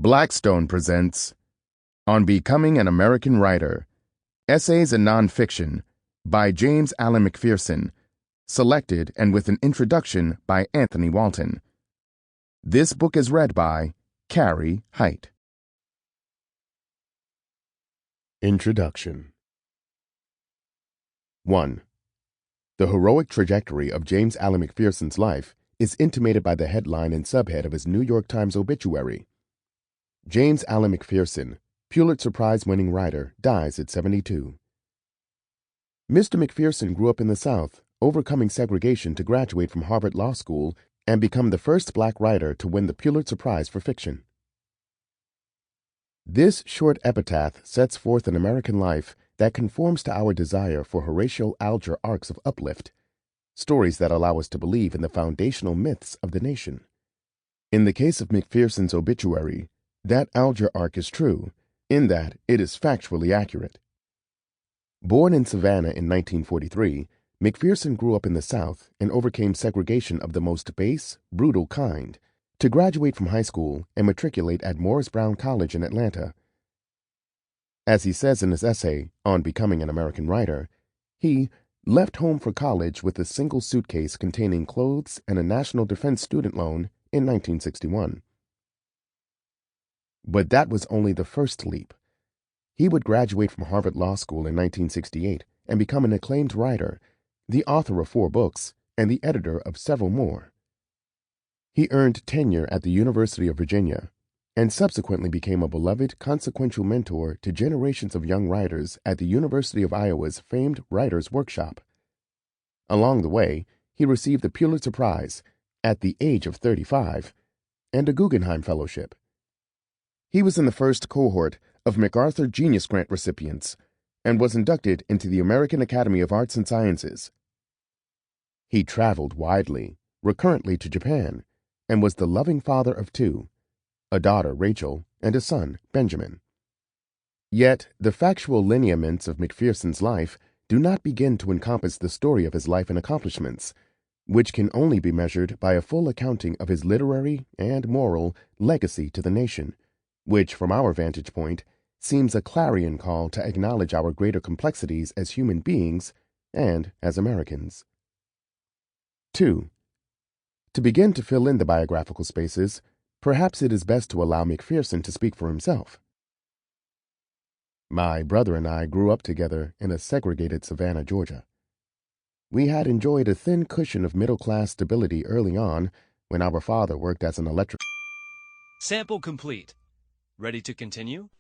Blackstone presents On Becoming an American Writer, Essays in Nonfiction by James Alan McPherson, selected and with an introduction by Anthony Walton. This book is read by Cary, Hite. Introduction 1. The heroic trajectory of James Alan McPherson's life is intimated by the headline and subhead of his New York Times obituary. James Alan McPherson, Pulitzer Prize winning writer, dies at 72. Mr. McPherson grew up in the South, overcoming segregation to graduate from Harvard Law School and become the first black writer to win the Pulitzer Prize for fiction. This short epitaph sets forth an American life that conforms to our desire for Horatio Alger arcs of uplift, stories that allow us to believe in the foundational myths of the nation. In the case of McPherson's obituary, that Alger arc is true, in that it is factually accurate. Born in Savannah in 1943, McPherson grew up in the South and overcame segregation of the most base, brutal kind, to graduate from high school and matriculate at Morris Brown College in Atlanta. As he says in his essay, On Becoming an American Writer, he left home for college with a single suitcase containing clothes and a National Defense student loan in 1961. But that was only the first leap. He would graduate from Harvard Law School in 1968 and become an acclaimed writer, the author of 4 books, and the editor of several more. He earned tenure at the University of Virginia and subsequently became a beloved, consequential mentor to generations of young writers at the University of Iowa's famed Writers' Workshop. Along the way, he received the Pulitzer Prize at the age of 35 and a Guggenheim Fellowship. He was in the first cohort of MacArthur Genius Grant recipients and was inducted into the American Academy of Arts and Sciences. He traveled widely, recurrently to Japan, and was the loving father of 2, a daughter, Rachel, and a son, Benjamin. Yet, the factual lineaments of McPherson's life do not begin to encompass the story of his life and accomplishments, which can only be measured by a full accounting of his literary and moral legacy to the nation, which, from our vantage point, seems a clarion call to acknowledge our greater complexities as human beings and as Americans. 2. To begin to fill in the biographical spaces, perhaps it is best to allow McPherson to speak for himself. My brother and I grew up together in a segregated Savannah, Georgia. We had enjoyed a thin cushion of middle-class stability early on when our father worked as an electric. Sample complete. Ready to continue?